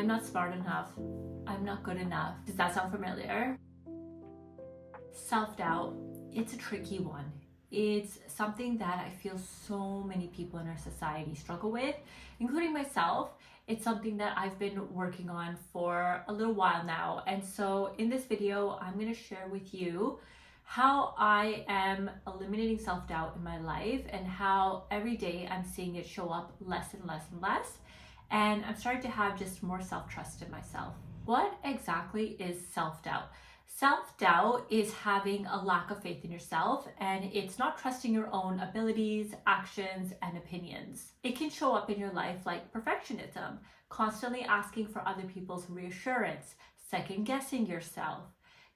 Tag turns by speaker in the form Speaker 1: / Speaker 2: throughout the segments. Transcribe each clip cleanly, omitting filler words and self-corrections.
Speaker 1: I'm not smart enough, I'm not good enough. Does that sound familiar? Self-doubt, it's a tricky one. It's something that I feel so many people in our society struggle with, including myself. It's something that I've been working on for a little while now. And so in this video, I'm going to share with you how I am eliminating self-doubt in my life and how every day I'm seeing it show up less and less and less. And I'm starting to have just more self-trust in myself. What exactly is self-doubt? Self-doubt is having a lack of faith in yourself, and it's not trusting your own abilities, actions, and opinions. It can show up in your life like perfectionism, constantly asking for other people's reassurance, second-guessing yourself.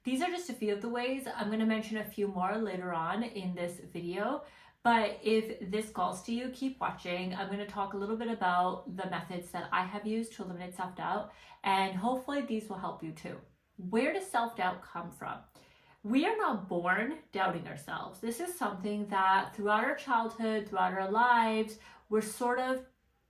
Speaker 1: These are just a few of the ways. I'm going to mention a few more later on in this video. But if this calls to you, keep watching. I'm going to talk a little bit about the methods that I have used to eliminate self-doubt, and hopefully these will help you too. Where does self-doubt come from? We are not born doubting ourselves. This is something that throughout our childhood, throughout our lives, we're sort of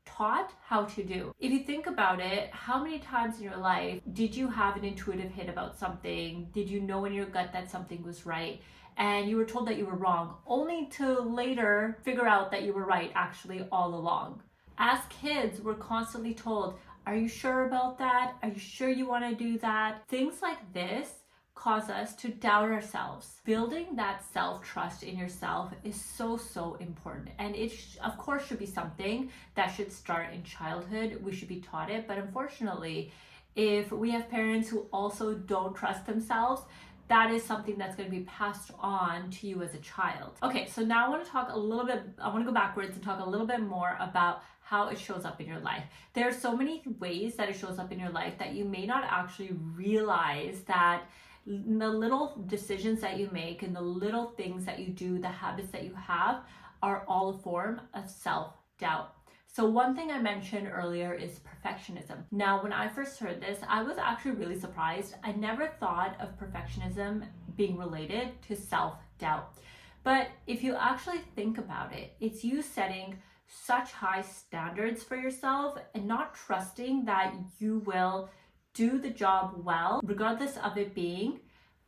Speaker 1: taught how to do. If you think about it, how many times in your life did you have an intuitive hit about something? Did you know in your gut that something was right? And you were told that you were wrong, only to later figure out that you were right actually all along. As kids, we're constantly told, are you sure about that? Are you sure you want to do that? Things like this cause us to doubt ourselves. Building that self-trust in yourself is so important. And it, of course, should be something that should start in childhood. We should be taught it. But unfortunately, if we have parents who also don't trust themselves, that is something that's going to be passed on to you as a child. Okay, so now I want to talk a little bit, I want to go backwards and talk a little bit more about how it shows up in your life. There are so many ways that it shows up in your life that you may not actually realize that the little decisions that you make and the little things that you do, the habits that you have, are all a form of self-doubt. So one thing I mentioned earlier is perfectionism. Now, when I first heard this, I was actually really surprised. I never thought of perfectionism being related to self-doubt. But if you actually think about it, it's you setting such high standards for yourself and not trusting that you will do the job well, regardless of it being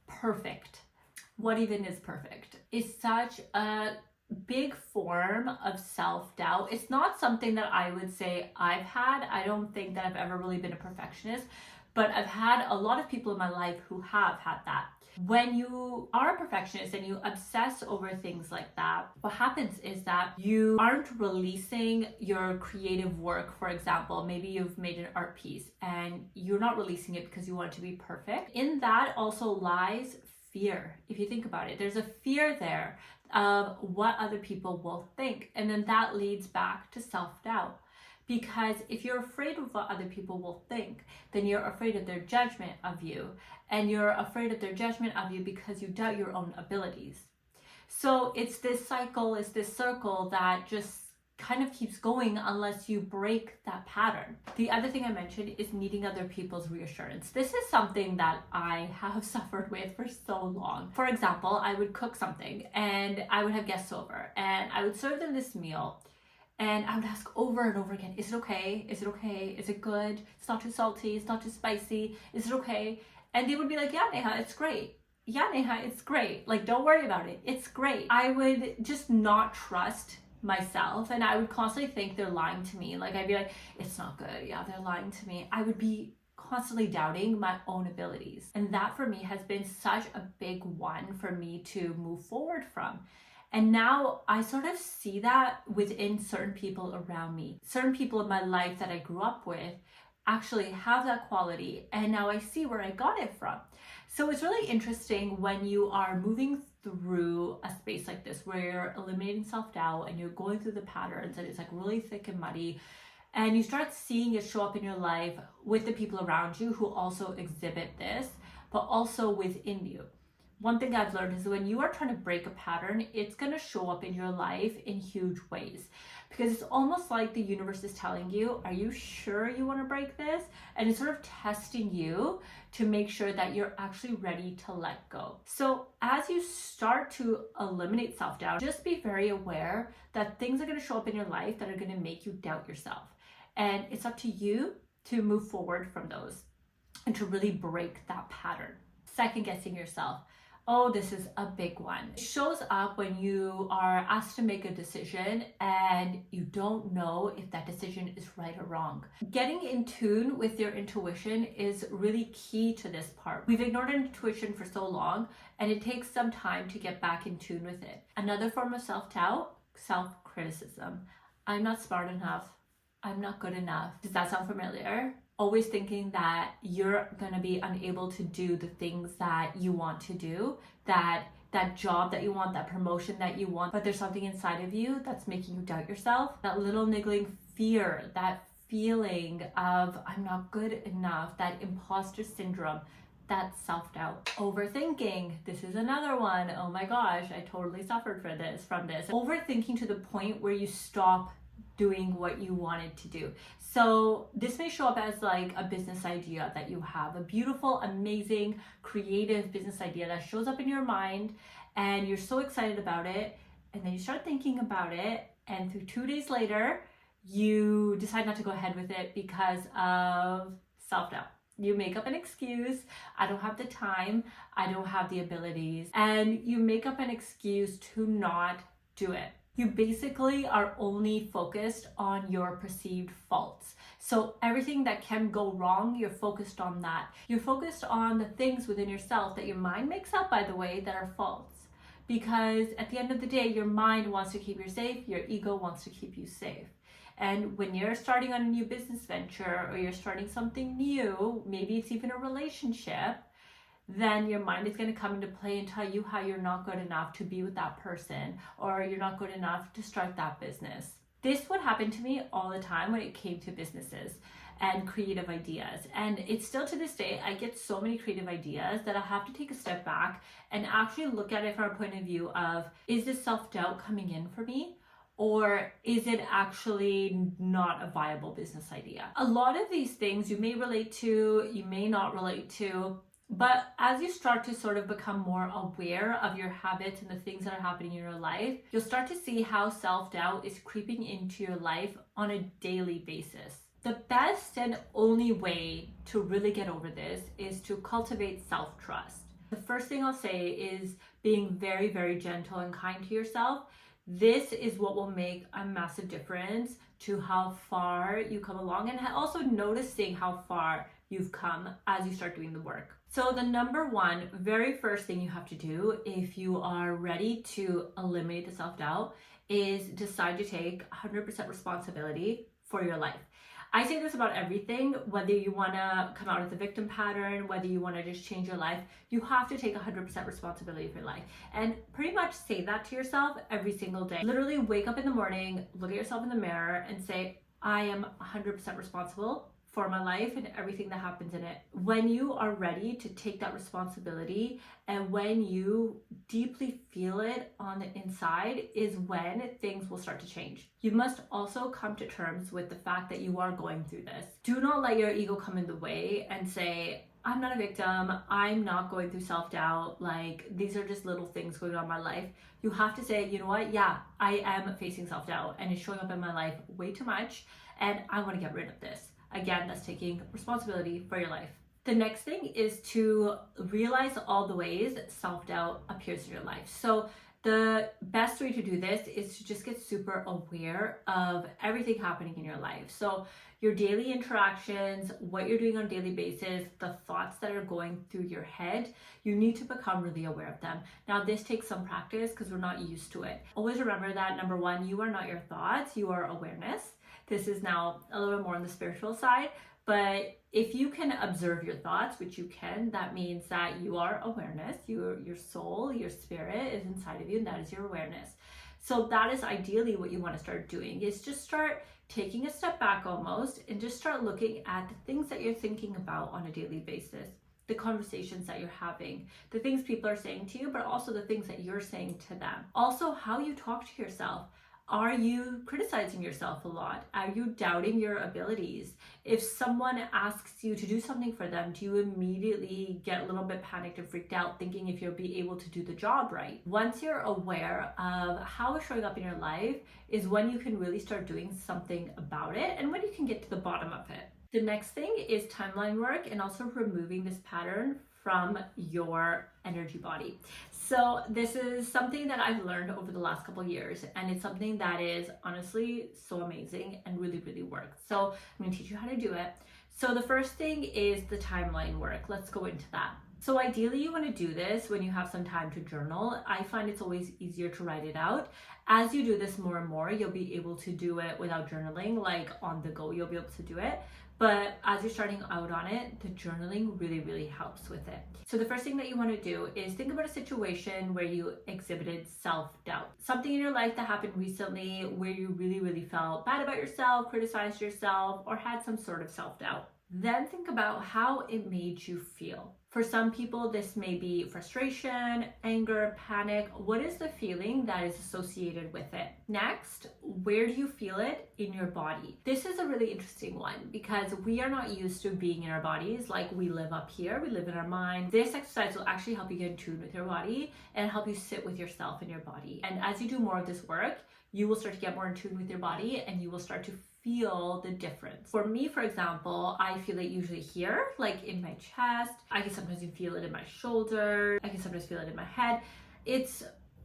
Speaker 1: perfect. What even is perfect? It's such a big form of self-doubt. It's not something that I would say I've had. I don't think that I've ever really been a perfectionist, but I've had a lot of people in my life who have had that. When you are a perfectionist and you obsess over things like that, what happens is that you aren't releasing your creative work. For example, maybe you've made an art piece and you're not releasing it because you want it to be perfect. In that also lies fear. If you think about it, there's a fear there of what other people will think. And then that leads back to self-doubt. Because if you're afraid of what other people will think, then you're afraid of their judgment of you. And you're afraid of their judgment of you because you doubt your own abilities. So it's this cycle, it's this circle that just kind of keeps going unless you break that pattern. The other thing I mentioned is needing other people's reassurance. This is something that I have suffered with for so long. For example, I would cook something and I would have guests over and I would serve them this meal. And I would ask over and over again, is it okay? Is it okay? Is it good? It's not too salty. It's not too spicy. Is it okay? And they would be like, yeah, Neha, it's great. Yeah, Neha, it's great. Like, don't worry about it. It's great. I would just not trust myself, and I would constantly think they're lying to me. Like, I'd be like, it's not good. Yeah, they're lying to me. I would be constantly doubting my own abilities. And that for me has been such a big one for me to move forward from. And now I sort of see that within certain people around me. Certain people in my life that I grew up with actually have that quality, and now I see where I got it from. So it's really interesting when you are moving through a space like this where you're eliminating self-doubt and you're going through the patterns and it's like really thick and muddy, and you start seeing it show up in your life with the people around you who also exhibit this, but also within you. One thing I've learned is when you are trying to break a pattern, it's going to show up in your life in huge ways, because it's almost like the universe is telling you, are you sure you want to break this? And it's sort of testing you to make sure that you're actually ready to let go. So as you start to eliminate self-doubt, just be very aware that things are going to show up in your life that are going to make you doubt yourself. And it's up to you to move forward from those and to really break that pattern. Second guessing yourself. Oh, this is a big one. It shows up when you are asked to make a decision and you don't know if that decision is right or wrong. Getting in tune with your intuition is really key to this part. We've ignored intuition for so long, and it takes some time to get back in tune with it. Another form of self-doubt, self-criticism. I'm not smart enough. I'm not good enough. Does that sound familiar? Always thinking that you're gonna be unable to do the things that you want to do, that job that you want, that promotion that you want, but there's something inside of you that's making you doubt yourself. That little niggling fear, that feeling of I'm not good enough, that imposter syndrome, that's self-doubt. Overthinking, this is another one. Oh my gosh, I totally suffered from this. Overthinking to the point where you stop doing what you wanted to do. So this may show up as like a business idea that you have, a beautiful, amazing, creative business idea that shows up in your mind and you're so excited about it, and then you start thinking about it, and through 2 days later you decide not to go ahead with it because of self-doubt. You make up an excuse. I don't have the time, I don't have the abilities, and you make up an excuse to not do it. You basically are only focused on your perceived faults. So everything that can go wrong, you're focused on that. You're focused on the things within yourself that your mind makes up, by the way, that are faults. Because at the end of the day, your mind wants to keep you safe, your ego wants to keep you safe. And when you're starting on a new business venture or you're starting something new, maybe it's even a relationship, then your mind is going to come into play and tell you how you're not good enough to be with that person, or you're not good enough to start that business. This would happen to me all the time when it came to businesses and creative ideas. And it's still to this day, I get so many creative ideas that I have to take a step back and actually look at it from a point of view of, is this self-doubt coming in for me? Or is it actually not a viable business idea? A lot of these things you may relate to, you may not relate to, but as you start to sort of become more aware of your habits and the things that are happening in your life, you'll start to see how self-doubt is creeping into your life on a daily basis. The best and only way to really get over this is to cultivate self-trust. The first thing I'll say is being very, very gentle and kind to yourself. This is what will make a massive difference to how far you come along, and also noticing how far you've come as you start doing the work. So the number one, very first thing you have to do if you are ready to eliminate the self-doubt is decide to take 100% responsibility for your life. I say this about everything, whether you want to come out of the victim pattern, whether you want to just change your life, you have to take 100% responsibility for your life. And pretty much say that to yourself every single day. Literally wake up in the morning, look at yourself in the mirror and say, I am 100% responsible for my life and everything that happens in it. When you are ready to take that responsibility and when you deeply feel it on the inside is when things will start to change. You must also come to terms with the fact that you are going through this. Do not let your ego come in the way and say, I'm not a victim, I'm not going through self-doubt, like these are just little things going on in my life. You have to say, you know what, yeah, I am facing self-doubt and it's showing up in my life way too much and I want to get rid of this. Again, that's taking responsibility for your life. The next thing is to realize all the ways self-doubt appears in your life. So the best way to do this is to just get super aware of everything happening in your life. So your daily interactions, what you're doing on a daily basis, the thoughts that are going through your head, you need to become really aware of them. Now, this takes some practice because we're not used to it. Always remember that, number one, you are not your thoughts, you are awareness. This is now a little bit more on the spiritual side, but if you can observe your thoughts, which you can, that means that you are awareness, your soul, your spirit is inside of you, and that is your awareness. So that is ideally what you want to start doing, is just start taking a step back almost and just start looking at the things that you're thinking about on a daily basis, the conversations that you're having, the things people are saying to you, but also the things that you're saying to them. Also, how you talk to yourself. Are you criticizing yourself a lot? Are you doubting your abilities? If someone asks you to do something for them, do you immediately get a little bit panicked and freaked out thinking if you'll be able to do the job right? Once you're aware of how it's showing up in your life is when you can really start doing something about it and when you can get to the bottom of it. The next thing is timeline work and also removing this pattern from your energy body. So this is something that I've learned over the last couple of years, and it's something that is honestly so amazing and really, really works. So I'm going to teach you how to do it. So the first thing is the timeline work. Let's go into that. So ideally you want to do this when you have some time to journal. I find it's always easier to write it out. As you do this more and more, you'll be able to do it without journaling, like on the go, you'll be able to do it. But as you're starting out on it, the journaling really, really helps with it. So the first thing that you want to do is think about a situation where you exhibited self-doubt. Something in your life that happened recently where you really, really felt bad about yourself, criticized yourself, or had some sort of self-doubt. Then think about how it made you feel. For some people, this may be frustration, anger, panic. What is the feeling that is associated with it? Next, where do you feel it in your body? This is a really interesting one because we are not used to being in our bodies. Like, we live up here, we live in our mind. This exercise will actually help you get in tune with your body and help you sit with yourself in your body. And as you do more of this work, you will start to get more in tune with your body and you will start to feel the difference. For me, for example, I feel it usually here, like in my chest. I can sometimes feel it in my shoulder. I can sometimes feel it in my head. It's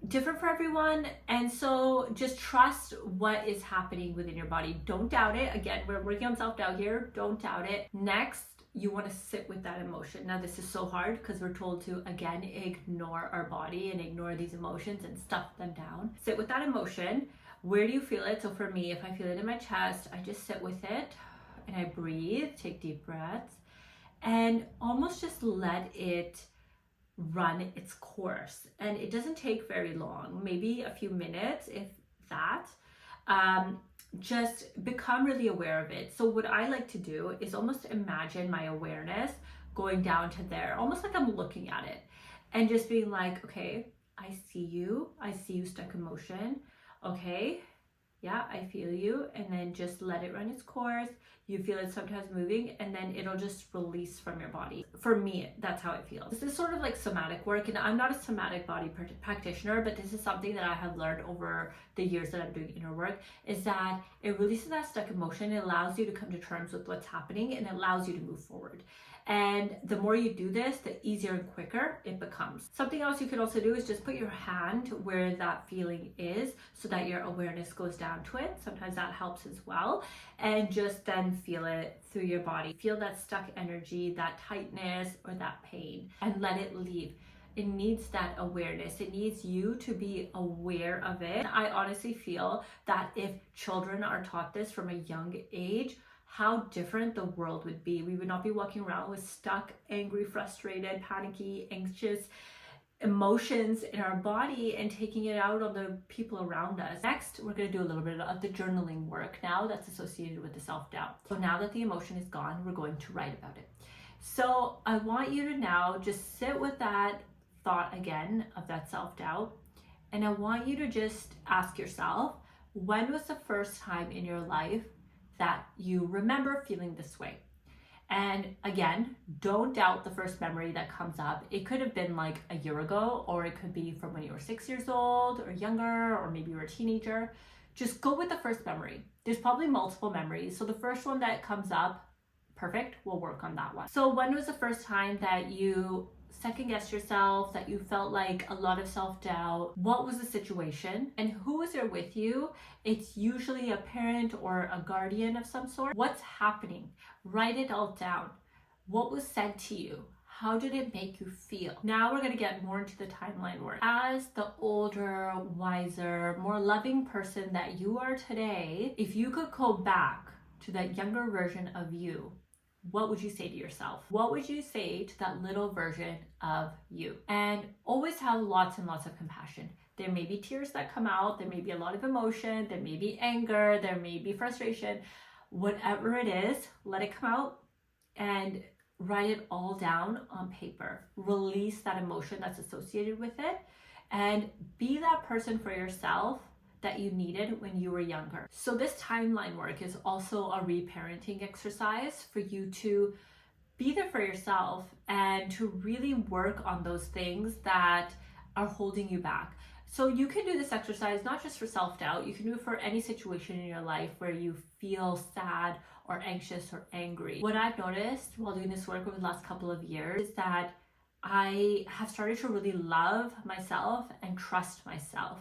Speaker 1: different for everyone. And so just trust what is happening within your body. Don't doubt it. Again, we're working on self-doubt here. Don't doubt it. Next, you want to sit with that emotion. Now, this is so hard because we're told to, again, ignore our body and ignore these emotions and stuff them down. Sit with that emotion. Where do you feel it? So for me, if I feel it in my chest, I just sit with it and I breathe, take deep breaths, and almost just let it run its course. And it doesn't take very long, maybe a few minutes, if that. Just become really aware of it. So what I like to do is almost imagine my awareness going down to there, almost like I'm looking at it and just being like, okay, I see you stuck in motion. Okay, yeah, I feel you. And then just let it run its course. You feel it sometimes moving and then it'll just release from your body. For me, that's how it feels. This is sort of like somatic work, and I'm not a somatic body practitioner, but this is something that I have learned over the years that I'm doing inner work, is that it releases that stuck emotion. It allows you to come to terms with what's happening and it allows you to move forward. And the more you do this, the easier and quicker it becomes. Something else you could also do is just put your hand where that feeling is so that your awareness goes down to it. Sometimes that helps as well. And just then feel it through your body. Feel that stuck energy, that tightness, or that pain, and let it leave. It needs that awareness. It needs you to be aware of it. I honestly feel that if children are taught this from a young age, how different the world would be. We would not be walking around with stuck, angry, frustrated, panicky, anxious emotions in our body and taking it out on the people around us. Next, we're going to do a little bit of the journaling work now that's associated with the self-doubt. So now that the emotion is gone, we're going to write about it. So I want you to now just sit with that thought again of that self-doubt. And I want you to just ask yourself, when was the first time in your life that you remember feeling this way? And again, don't doubt the first memory that comes up. It could have been like a year ago, or it could be from when you were 6 years old or younger, or maybe you were a teenager. Just go with the first memory. There's probably multiple memories. So the first one that comes up, perfect, we'll work on that one. So when was the first time that you second guessed yourself, that you felt like a lot of self-doubt? What was the situation and who was there with you? It's usually a parent or a guardian of some sort. What's happening? Write it all down. What was said to you? How did it make you feel? Now we're going to get more into the timeline work. As the older, wiser, more loving person that you are today, if you could go back to that younger version of you, what would you say to yourself? What would you say to that little version of you? And always have lots and lots of compassion. There may be tears that come out. There may be a lot of emotion. There may be anger. There may be frustration. Whatever it is, let it come out and write it all down on paper. Release that emotion that's associated with it and be that person for yourself that you needed when you were younger. So this timeline work is also a reparenting exercise for you to be there for yourself and to really work on those things that are holding you back. So you can do this exercise not just for self-doubt, you can do it for any situation in your life where you feel sad or anxious or angry. What I've noticed while doing this work over the last couple of years is that I have started to really love myself and trust myself.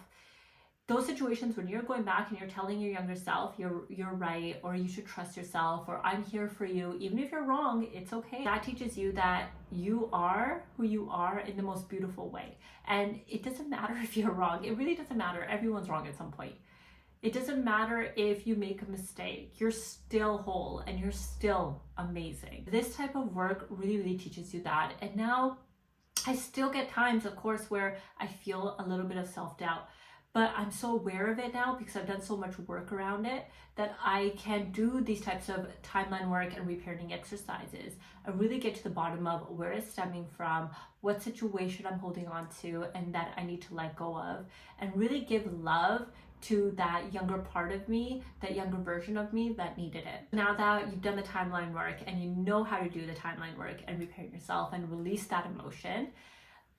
Speaker 1: Those situations when you're going back and you're telling your younger self you're right, or you should trust yourself, or I'm here for you, even if you're wrong, it's okay. That teaches you that you are who you are in the most beautiful way. And it doesn't matter if you're wrong. It really doesn't matter. Everyone's wrong at some point. It doesn't matter if you make a mistake. You're still whole and you're still amazing. This type of work really teaches you that. And now I still get times, of course, where I feel a little bit of self-doubt. But I'm so aware of it now because I've done so much work around it that I can do these types of timeline work and reparenting exercises. I really get to the bottom of where it's stemming from, what situation I'm holding on to, and that I need to let go of, and really give love to that younger part of me, that younger version of me that needed it. Now that you've done the timeline work and you know how to do the timeline work and repair yourself and release that emotion,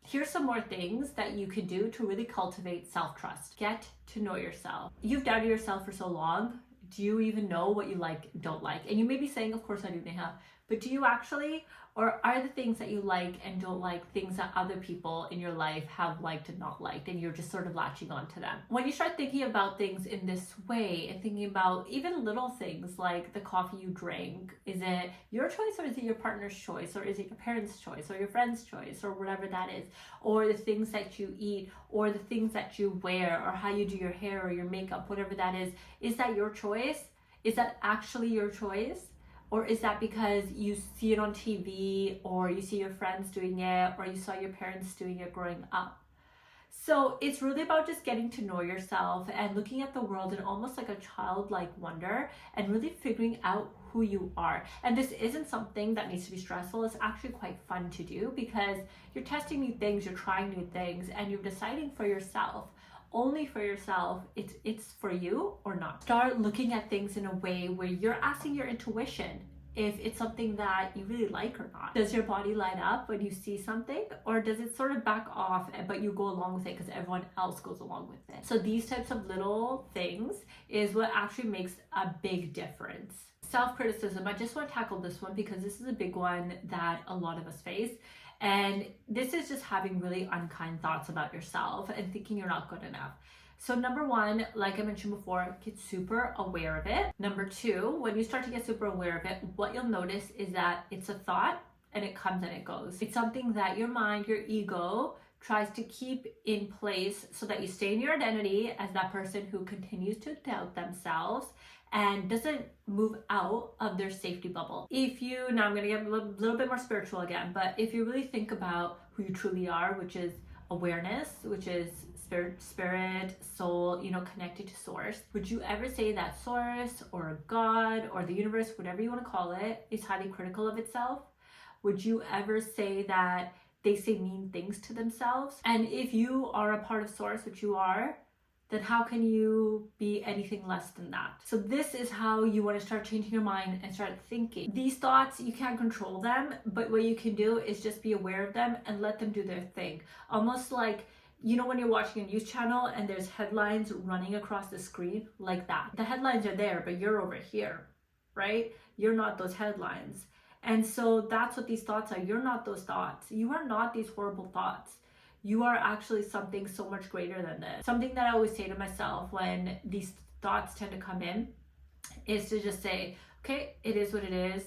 Speaker 1: here's some more things that you can do to really cultivate self-trust. Get to know yourself. You've doubted yourself for so long. Do you even know what you like, don't like? And you may be saying, of course I do, Neha, but do you actually? Or are the things that you like and don't like things that other people in your life have liked and not liked, and you're just sort of latching onto them? When you start thinking about things in this way and thinking about even little things like the coffee you drink, is it your choice or is it your partner's choice, or is it your parents' choice or your friend's choice, or whatever that is, or the things that you eat, or the things that you wear, or how you do your hair or your makeup, whatever that is that your choice? Is that actually your choice? Or is that because you see it on TV, or you see your friends doing it, or you saw your parents doing it growing up? So it's really about just getting to know yourself and looking at the world in almost like a childlike wonder and really figuring out who you are. And this isn't something that needs to be stressful. It's actually quite fun to do because you're testing new things, you're trying new things, and you're deciding for yourself. Only for yourself, it's for you or not. Start looking at things in a way where you're asking your intuition if it's something that you really like or not. Does your body light up when you see something, or does it sort of back off but you go along with it because everyone else goes along with it? So these types of little things is what actually makes a big difference. Self-criticism, I just want to tackle this one because this is a big one that a lot of us face. And this is just having really unkind thoughts about yourself and thinking you're not good enough. So number one, like I mentioned before, get super aware of it. Number two, when you start to get super aware of it, what you'll notice is that it's a thought and it comes and it goes. It's something that your mind, your ego, tries to keep in place so that you stay in your identity as that person who continues to doubt themselves and doesn't move out of their safety bubble. Now I'm gonna get a little bit more spiritual again, but if you really think about who you truly are, which is awareness, which is spirit, soul, connected to source, would you ever say that source or God or the universe, whatever you want to call it, is highly critical of itself? Would you ever say that they say mean things to themselves? And if you are a part of source, which you are, then how can you be anything less than that? So this is how you want to start changing your mind and start thinking. These thoughts, you can't control them, but what you can do is just be aware of them and let them do their thing. Almost like, when you're watching a news channel and there's headlines running across the screen, like that. The headlines are there, but you're over here, right? You're not those headlines. And so that's what these thoughts are. You're not those thoughts. You are not these horrible thoughts. You are actually something so much greater than this. Something that I always say to myself when these thoughts tend to come in is to just say, okay, it is what it is.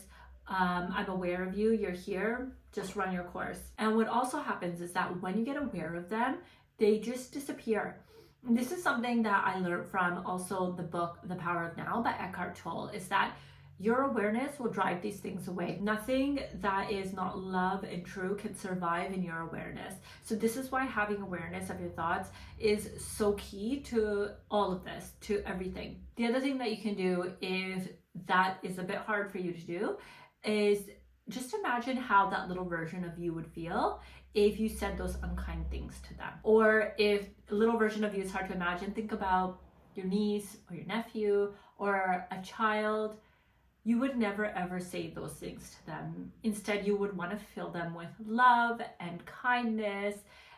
Speaker 1: I'm aware of you. You're here. Just run your course. And what also happens is that when you get aware of them, they just disappear. And this is something that I learned from also the book, The Power of Now by Eckhart Tolle, is that your awareness will drive these things away. Nothing that is not love and true can survive in your awareness. So this is why having awareness of your thoughts is so key to all of this, to everything. The other thing that you can do, if that is a bit hard for you to do, is just imagine how that little version of you would feel if you said those unkind things to them. Or if a little version of you is hard to imagine, think about your niece or your nephew or a child. You would never ever say those things to them. Instead, you would want to fill them with love and kindness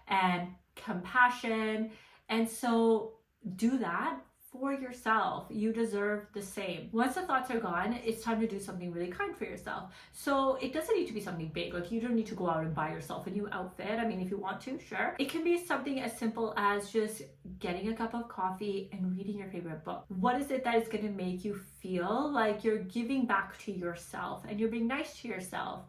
Speaker 1: and compassion And so do that for yourself. You deserve the same. Once the thoughts are gone, it's time to do something really kind for yourself. So it doesn't need to be something big. Like, you don't need to go out and buy yourself a new outfit. I mean, if you want to, sure. It can be something as simple as just getting a cup of coffee and reading your favorite book. What is it that is going to make you feel like you're giving back to yourself and you're being nice to yourself?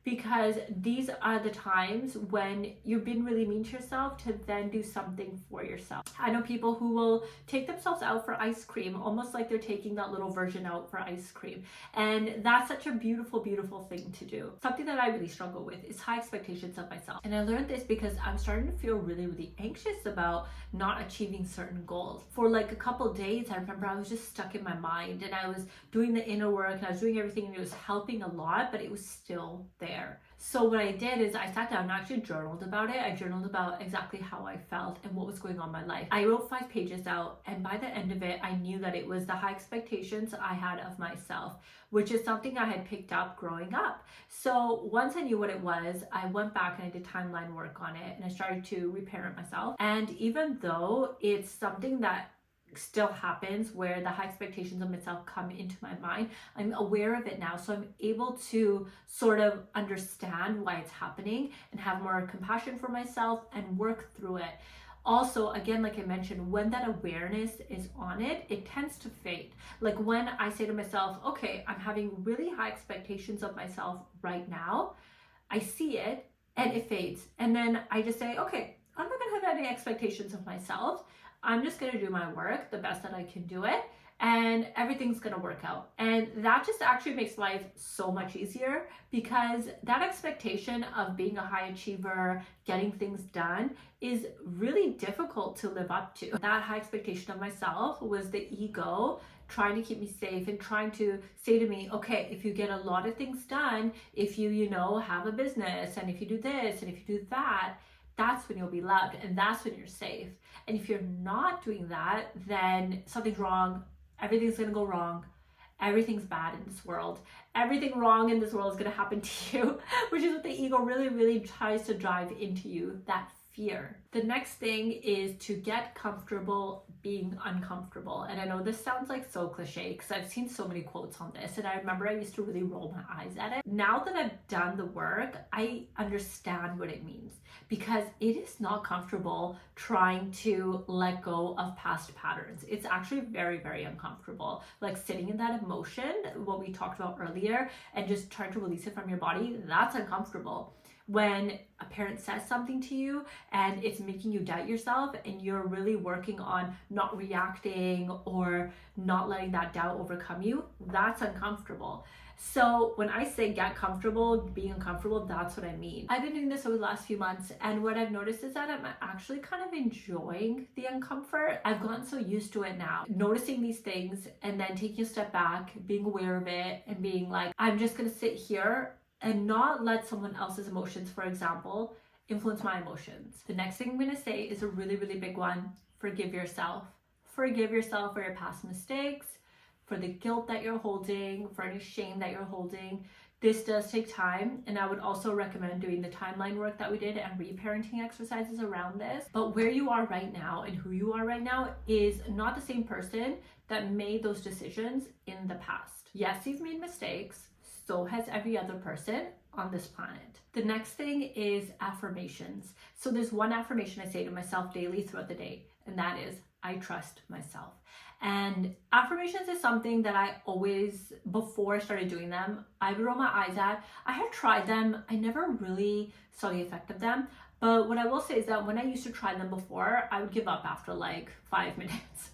Speaker 1: Because these are the times when you've been really mean to yourself to then do something for yourself. I know people who will take themselves out for ice cream, almost like they're taking that little version out for ice cream. And that's such a beautiful, beautiful thing to do. Something that I really struggle with is high expectations of myself. And I learned this because I'm starting to feel really, really anxious about not achieving certain goals. For like a couple days, I remember I was just stuck in my mind and I was doing the inner work and I was doing everything and it was helping a lot, but it was still there. So what I did is I sat down and actually journaled about it. I journaled about exactly how I felt and what was going on in my life. I wrote 5 pages out, and by the end of it, I knew that it was the high expectations I had of myself, which is something I had picked up growing up. So once I knew what it was, I went back and I did timeline work on it and I started to reparent myself. And even though it's something that still happens where the high expectations of myself come into my mind, I'm aware of it now, so I'm able to sort of understand why it's happening and have more compassion for myself and work through it. Also, again, like I mentioned, when that awareness is on it, it tends to fade. Like when I say to myself, okay, I'm having really high expectations of myself right now, I see it and it fades, and then I just say, okay, I'm not gonna have any expectations of myself. I'm just going to do my work the best that I can do it, and everything's going to work out. And that just actually makes life so much easier, because that expectation of being a high achiever, getting things done, is really difficult to live up to. That high expectation of myself was the ego trying to keep me safe and trying to say to me, okay, if you get a lot of things done, if you have a business, and if you do this and if you do that, that's when you'll be loved and that's when you're safe. And if you're not doing that, then something's wrong. Everything's going to go wrong. Everything's bad in this world. Everything wrong in this world is going to happen to you, which is what the ego really, really tries to drive into you, that fear. The next thing is to get comfortable being uncomfortable. And I know this sounds like so cliche because I've seen so many quotes on this, and I remember I used to really roll my eyes at it. Now that I've done the work, I understand what it means, because it is not comfortable trying to let go of past patterns. It's actually very, very uncomfortable. Like sitting in that emotion, what we talked about earlier, and just trying to release it from your body, that's uncomfortable. When a parent says something to you and it's making you doubt yourself, and you're really working on not reacting or not letting that doubt overcome you, that's uncomfortable. So when I say get comfortable being uncomfortable, that's what I mean. I've been doing this over the last few months, and what I've noticed is that I'm actually kind of enjoying the uncomfort. I've gotten so used to it now, noticing these things and then taking a step back, being aware of it, and being like, I'm just gonna sit here and not let someone else's emotions, for example, influence my emotions. The next thing I'm gonna say is a really, really big one. Forgive yourself. Forgive yourself for your past mistakes, for the guilt that you're holding, for any shame that you're holding. This does take time, and I would also recommend doing the timeline work that we did and reparenting exercises around this. But where you are right now and who you are right now is not the same person that made those decisions in the past. Yes, you've made mistakes. So has every other person on this planet. The next thing is affirmations. So there's one affirmation I say to myself daily throughout the day, and that is, I trust myself. And affirmations is something that I always, before I started doing them, I would roll my eyes at. I had tried them. I never really saw the effect of them. But what I will say is that when I used to try them before, I would give up after like 5 minutes.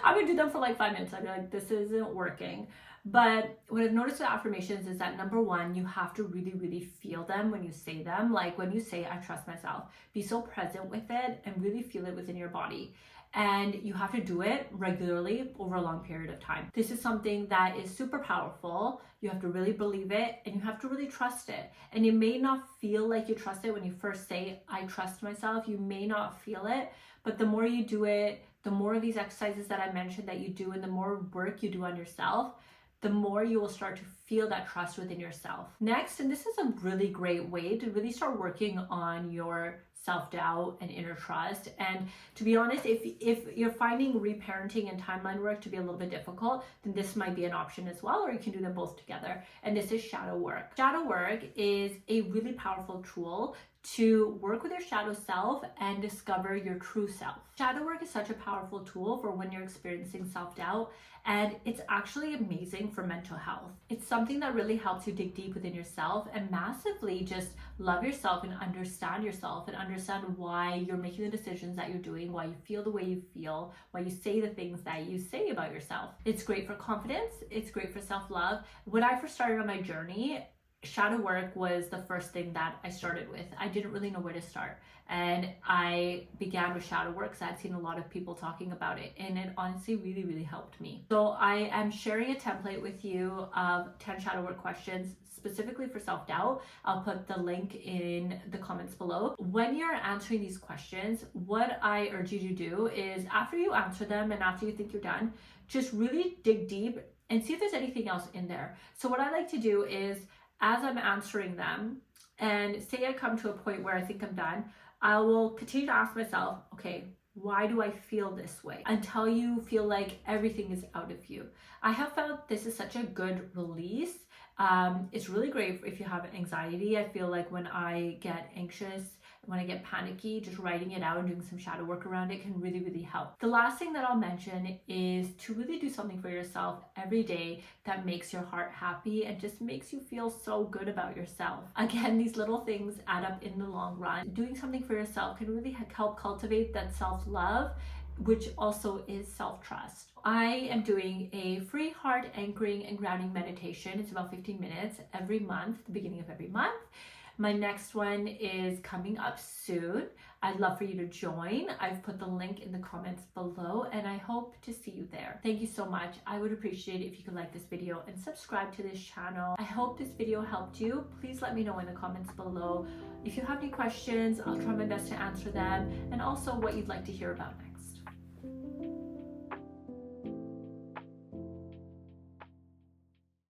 Speaker 1: I would do them for like 5 minutes. I'd be like, this isn't working. But what I've noticed with affirmations is that, number one, you have to really, really feel them when you say them. Like when you say, I trust myself, be so present with it and really feel it within your body. And you have to do it regularly over a long period of time. This is something that is super powerful. You have to really believe it and you have to really trust it. And you may not feel like you trust it when you first say, I trust myself. You may not feel it, but the more you do it, the more of these exercises that I mentioned that you do, and the more work you do on yourself, the more you will start to feel that trust within yourself. Next, and this is a really great way to really start working on your self-doubt and inner trust. And to be honest, if you're finding reparenting and timeline work to be a little bit difficult, then this might be an option as well, or you can do them both together. And this is shadow work. Shadow work is a really powerful tool to work with your shadow self and discover your true self. Shadow work is such a powerful tool for when you're experiencing self-doubt, and it's actually amazing for mental health. It's something that really helps you dig deep within yourself and massively just love yourself and understand why you're making the decisions that you're doing, why you feel the way you feel, why you say the things that you say about yourself. It's great for confidence, it's great for self-love. When I first started on my journey, shadow work was the first thing that I started with. I didn't really know where to start. And I began with shadow work because I'd seen a lot of people talking about it. And it honestly really, really helped me. So I am sharing a template with you of 10 shadow work questions specifically for self-doubt. I'll put the link in the comments below. When you're answering these questions, what I urge you to do is after you answer them and after you think you're done, just really dig deep and see if there's anything else in there. So what I like to do is, as I'm answering them, and say I come to a point where I think I'm done, I will continue to ask myself, okay, why do I feel this way? Until you feel like everything is out of you. I have found this is such a good release. It's really great if you have anxiety. I feel like when I get anxious, when I get panicky, just writing it out and doing some shadow work around it can really, really help. The last thing that I'll mention is to really do something for yourself every day that makes your heart happy and just makes you feel so good about yourself. Again, these little things add up in the long run. Doing something for yourself can really help cultivate that self-love, which also is self-trust. I am doing a free heart anchoring and grounding meditation. It's about 15 minutes every month, the beginning of every month. My next one is coming up soon. I'd love for you to join. I've put the link in the comments below and I hope to see you there. Thank you so much. I would appreciate it if you could like this video and subscribe to this channel. I hope this video helped you. Please let me know in the comments below. If you have any questions, I'll try my best to answer them, and also what you'd like to hear about next.